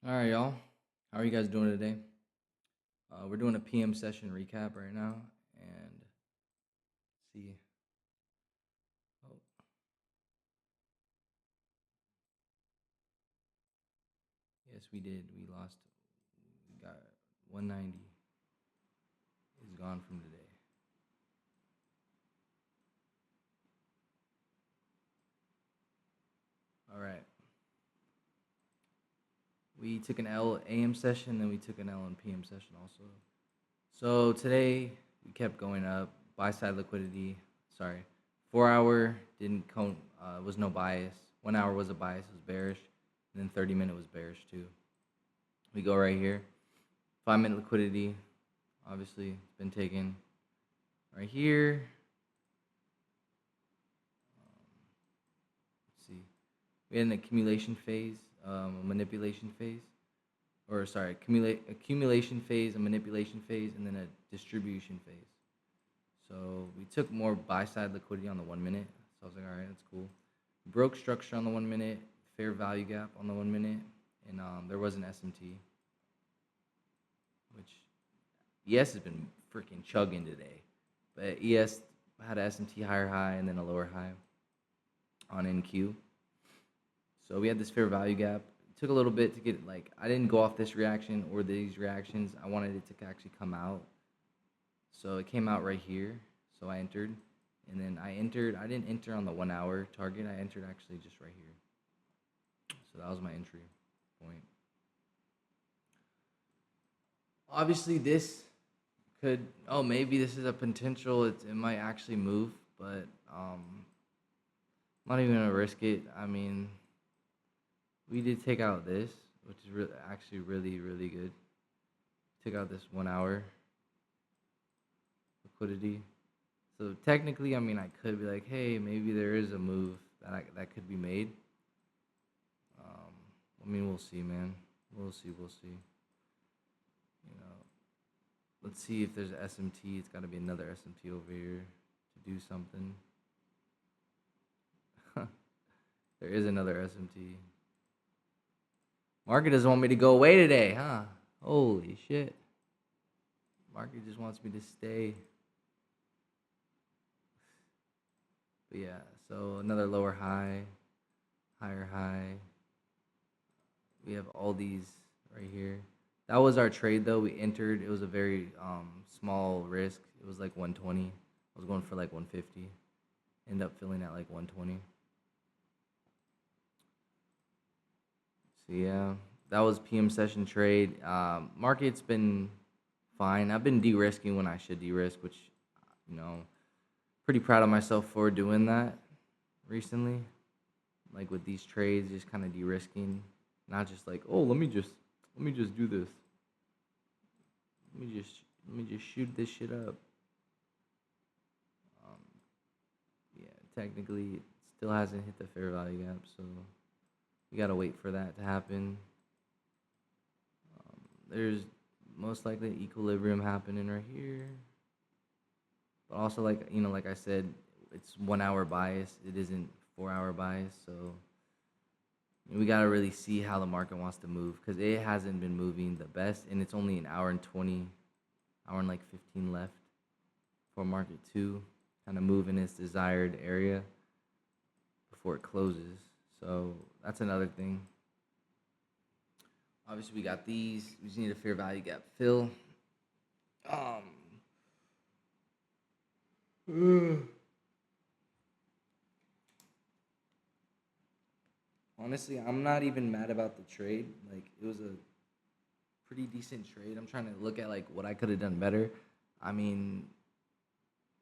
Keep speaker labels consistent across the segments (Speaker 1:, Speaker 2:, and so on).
Speaker 1: All right, y'all. How are you guys doing today? We're doing a PM session recap right now, and see. Oh, yes, we did. We lost. We got 190 is gone from today. All right. We took an L AM session, then we took an L and PM session also. So today we kept going up. Buy side liquidity. Sorry, 4 hour didn't count. Was no bias. 1 hour was a bias. Was bearish, and then 30 minute was bearish too. We go right here. 5 minute liquidity, obviously, it's been taken right here. Let's see. We had an accumulation phase, a manipulation phase, or sorry, accumulation phase, a manipulation phase, and then a distribution phase. So we took more buy side liquidity on the 1 minute. So I was like, all right, that's cool. Broke structure on the 1 minute, fair value gap on the 1 minute, and there was an SMT, which ES has been freaking chugging today. But ES had a SMT higher high and then a lower high on NQ. So we had this fair value gap. It took a little bit to get I didn't go off this reaction or these reactions. I wanted it to actually come out. So it came out right here. So I entered. And then I didn't enter on the 1 hour target. I entered actually just right here. So that was my entry point. Obviously this maybe this is a potential, it might actually move, but I'm not even gonna risk it. I mean, we did take out this, which is actually really, really good. Took out this 1 hour liquidity. So technically, I mean, I could be like, hey, maybe there is a move that could be made. I mean, we'll see, man. We'll see. You know, let's see if there's an SMT. It's got to be another SMT over here to do something. There is another SMT. Market doesn't want me to go away today, huh? Holy shit. Market just wants me to stay. But yeah, so another lower high, higher high. We have all these right here. That was our trade though. We entered. It was a very small risk. It was like 120. I was going for like 150. End up filling at like 120. So yeah, that was PM session trade. Market's been fine. I've been de-risking when I should de-risk, which, you know, pretty proud of myself for doing that recently. Like with these trades, just kind of de-risking, not just like, oh, let me just do this. Let me just shoot this shit up. Um, yeah, technically, it still hasn't hit the fair value gap, so we gotta wait for that to happen. There's most likely equilibrium happening right here, but also like I said, it's 1 hour bias. It isn't 4 hour bias, so we gotta really see how the market wants to move because it hasn't been moving the best, and it's only an hour and 20, hour and like 15 left for market to kind of move in its desired area before it closes. So that's another thing. Obviously, we got these. We just need a fair value gap fill. Um, Honestly, I'm not even mad about the trade. Like, it was a pretty decent trade. I'm trying to look at like what I could have done better. I mean,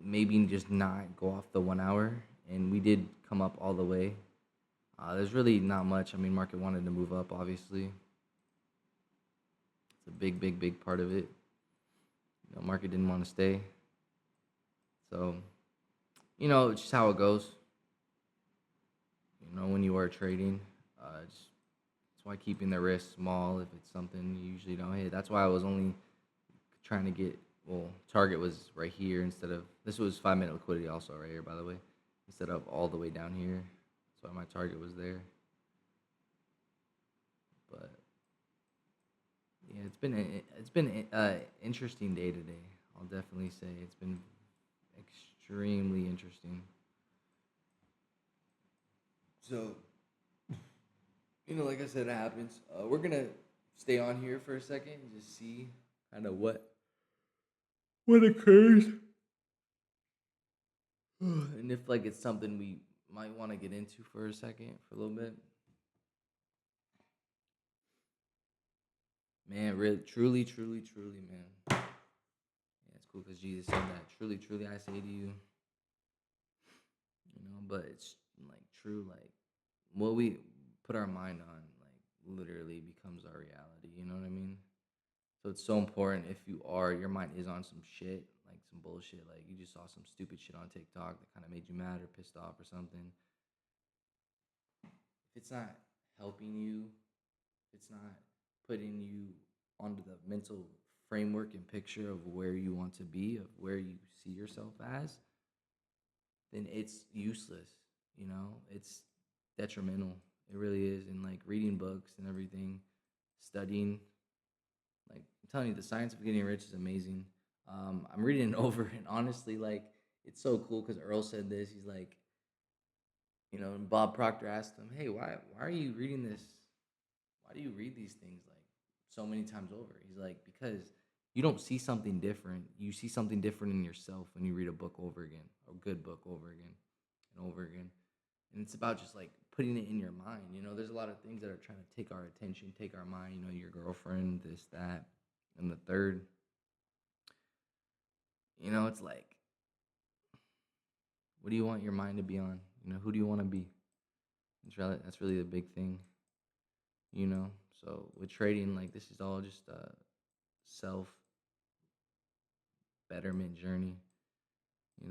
Speaker 1: maybe just not go off the 1 hour, and we did come up all the way. There's really not much. I mean, market wanted to move up, obviously. It's a big, big, big part of it. Market didn't want to stay. So, it's just how it goes. When you are trading, that's why keeping the risk small if it's something you usually don't hit. That's why I was only trying to get, target was right here instead of, this was 5 minute liquidity also right here, by the way, instead of all the way down here. That's why my target was there. But It's been a interesting day today. I'll definitely say it's been extremely interesting. So, like I said, it happens. We're gonna stay on here for a second and just see kind of what occurs, and if like it's something we might want to get into for a second, for a little bit. Man, really, truly, truly, truly, man. Yeah, it's cool because Jesus said that. Truly, truly, I say to you, but it's like true, like what we put our mind on, like literally becomes our reality. You know what I mean? So it's so important if your mind is on some shit, like some bullshit, like you just saw some stupid shit on TikTok that kind of made you mad or pissed off or something. If it's not helping you, if it's not putting you onto the mental framework and picture of where you want to be, of where you see yourself as, then it's useless. It's detrimental. It really is. And like reading books and everything, studying, like I'm telling you, the science of getting rich is amazing. I'm reading it over, and honestly, like it's so cool because Earl said this. He's like, and Bob Proctor asked him, "Hey, why are you reading this? Why do you read these things like so many times over?" He's like, "Because you don't see something different. You see something different in yourself when you read a book over again, a good book over again and over again." And it's about just like putting it in your mind. There's a lot of things that are trying to take our attention, take our mind. Your girlfriend, this, that, and the third. It's like, what do you want your mind to be on? Who do you want to be? That's really the big thing. So with trading, like this is all just a self betterment journey.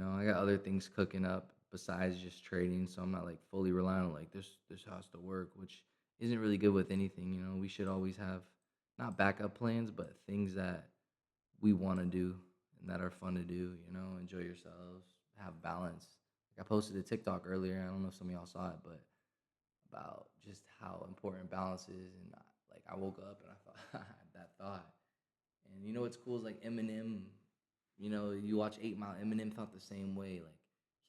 Speaker 1: I got other things cooking up besides just trading, so I'm not like fully relying on like this has to work, which isn't really good with anything. We should always have not backup plans, but things that we want to do and that are fun to do. Enjoy yourselves, have balance. Like I posted a TikTok earlier. I don't know if some of y'all saw it, but about just how important balance is. And like I woke up and I thought I had that thought. And what's cool is like Eminem. You watch 8 Mile. Eminem thought the same way. Like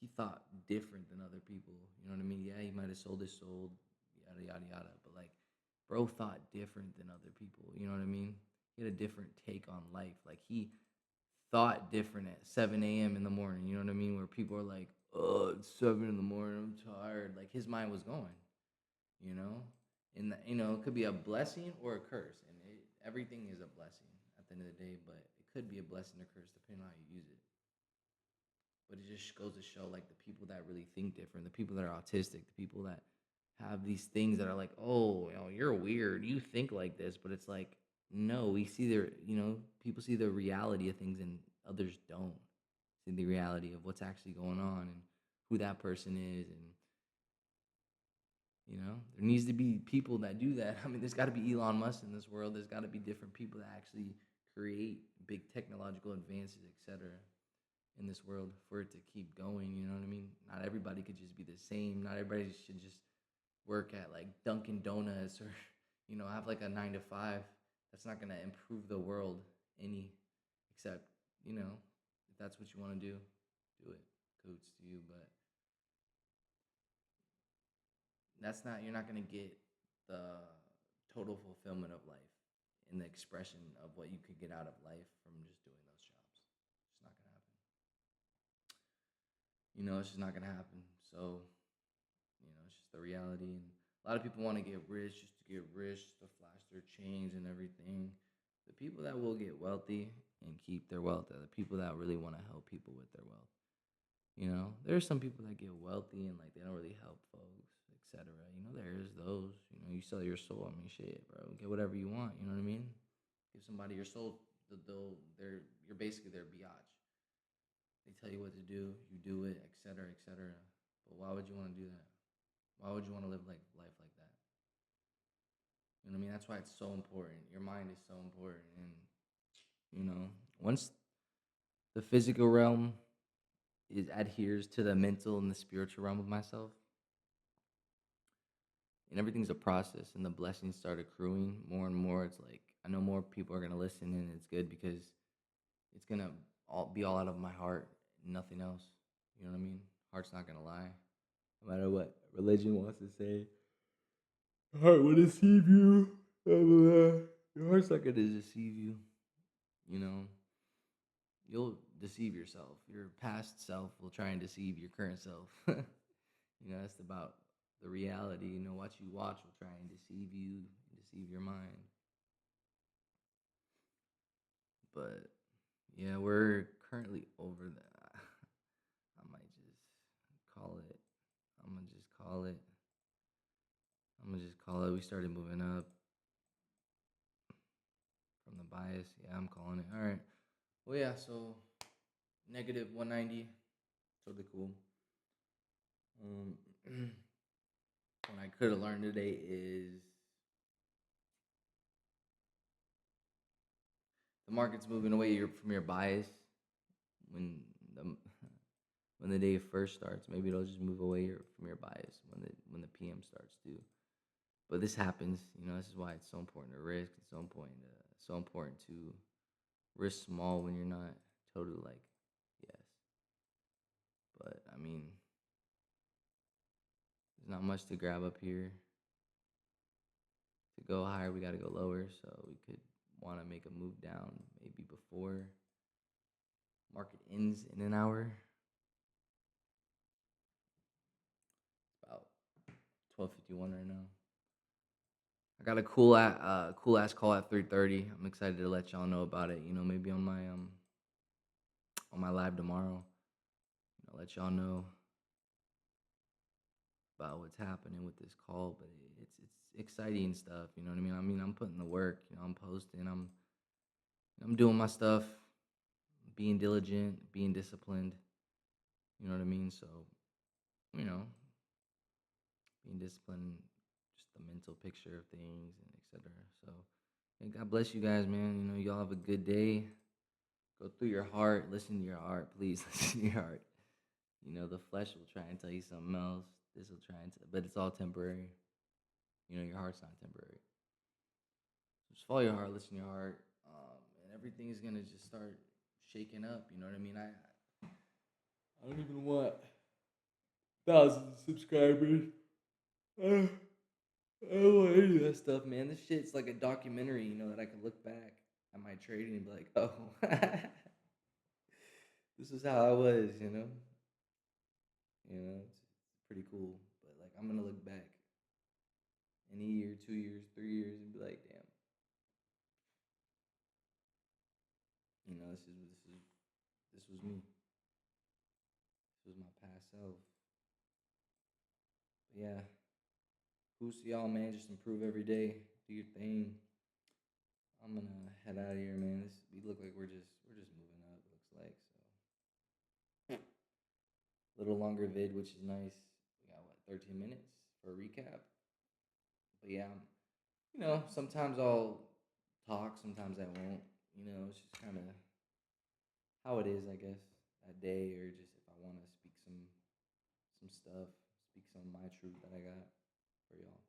Speaker 1: he thought different than other people. You know what I mean? Yeah, he might have sold his soul, yada yada yada. But like, bro thought different than other people. You know what I mean? He had a different take on life. Like he thought different at 7 a.m. in the morning. You know what I mean? Where people are like, "Oh, it's 7 in the morning. I'm tired." Like his mind was going. You know, and it could be a blessing or a curse, and everything is a blessing at the end of the day. But it could be a blessing or curse depending on how you use it. But it just goes to show, like the people that really think different, the people that are autistic, the people that have these things that are like, "Oh, you're weird. You think like this," but it's like, no, we see people see the reality of things, and others don't see the reality of what's actually going on and who that person is. And there needs to be people that do that. I mean, there's got to be Elon Musk in this world. There's got to be different people that actually create big technological advances, etc., in this world for it to keep going. You know what I mean? Not everybody could just be the same. Not everybody should just work at like Dunkin' Donuts or have like a 9 to 5. That's not gonna improve the world any, except if that's what you want to do it. Kudos to you, but that's not you're not gonna get the total fulfillment of life and the expression of what you could get out of life from just doing those jobs. It's not gonna happen. It's just not gonna happen. So it's just the reality. And a lot of people want to get rich just to get rich, just to flash their chains and everything. The people that will get wealthy and keep their wealth are the people that really want to help people with their wealth. There are some people that get wealthy and like they don't really help folks, etc. There's those. You sell your soul. I mean, shit, bro. Get whatever you want. You know what I mean? Give somebody your soul. You're basically their biatch. They tell you what to do. You do it, etc., etc. But why would you want to do that? Why would you want to live like life like that? You know what I mean? That's why it's so important. Your mind is so important. And once the physical realm is adheres to the mental and the spiritual realm of myself, and everything's a process, and the blessings start accruing more and more. It's like I know more people are gonna listen, and it's good because it's gonna be all out of my heart, nothing else. You know what I mean? Heart's not gonna lie, no matter what religion wants to say. Your heart will deceive you. Blah, blah, blah. Your heart's not gonna deceive you. You know, you'll deceive yourself. Your past self will try and deceive your current self. That's about the reality. What you watch will try and deceive you, deceive your mind. But yeah, we're currently over that. I might just call it. I'm gonna just call it. I'm gonna just call it. We started moving up from the bias. Yeah, I'm calling it. All right. Well, yeah. So negative 190. Totally cool. Um, what I could have learned today is the market's moving away from your bias when the when the day first starts. Maybe it'll just move away from your bias when the PM starts too. But this happens. This is why it's so important to risk. It's so important to risk small when you're not totally like yes. But I mean, there's not much to grab up here. To go higher, we got to go lower. So we could want to make a move down maybe before market ends in an hour. About 12:51 right now. I got a cool ass call at 3:30. I'm excited to let y'all know about it. Maybe on my live tomorrow. I'll let y'all know about what's happening with this call, but it's exciting stuff. You know what I mean? I'm putting the work. I'm posting. I'm doing my stuff, being diligent, being disciplined. You know what I mean? So, you know, being disciplined, just the mental picture of things, and etc. So, and God bless you guys, man. Y'all have a good day. Go through your heart. Listen to your heart, please. Listen to your heart. The flesh will try and tell you something else. This will try and, but it's all temporary. Your heart's not temporary. Just follow your heart, listen to your heart, and everything is gonna just start shaking up. You know what I mean? I don't even want thousands of subscribers. I don't want any of that stuff, man. This shit's like a documentary, that I can look back at my trading and be like, oh, this is how I was, it's pretty cool. But like, I'm gonna look back in a year, 2 years, 3 years, and be like, damn, this was me. This was my past self. But yeah, who's y'all, man? Just improve every day. Do your thing. I'm gonna head out of here, man. We look like we're just moving up. It looks like so. Little longer vid, which is nice. We got what 13 minutes for a recap. But yeah, sometimes I'll talk, sometimes I won't. It's just kind of how it is, I guess, that day, or just if I want to speak some stuff, speak some of my truth that I got for y'all.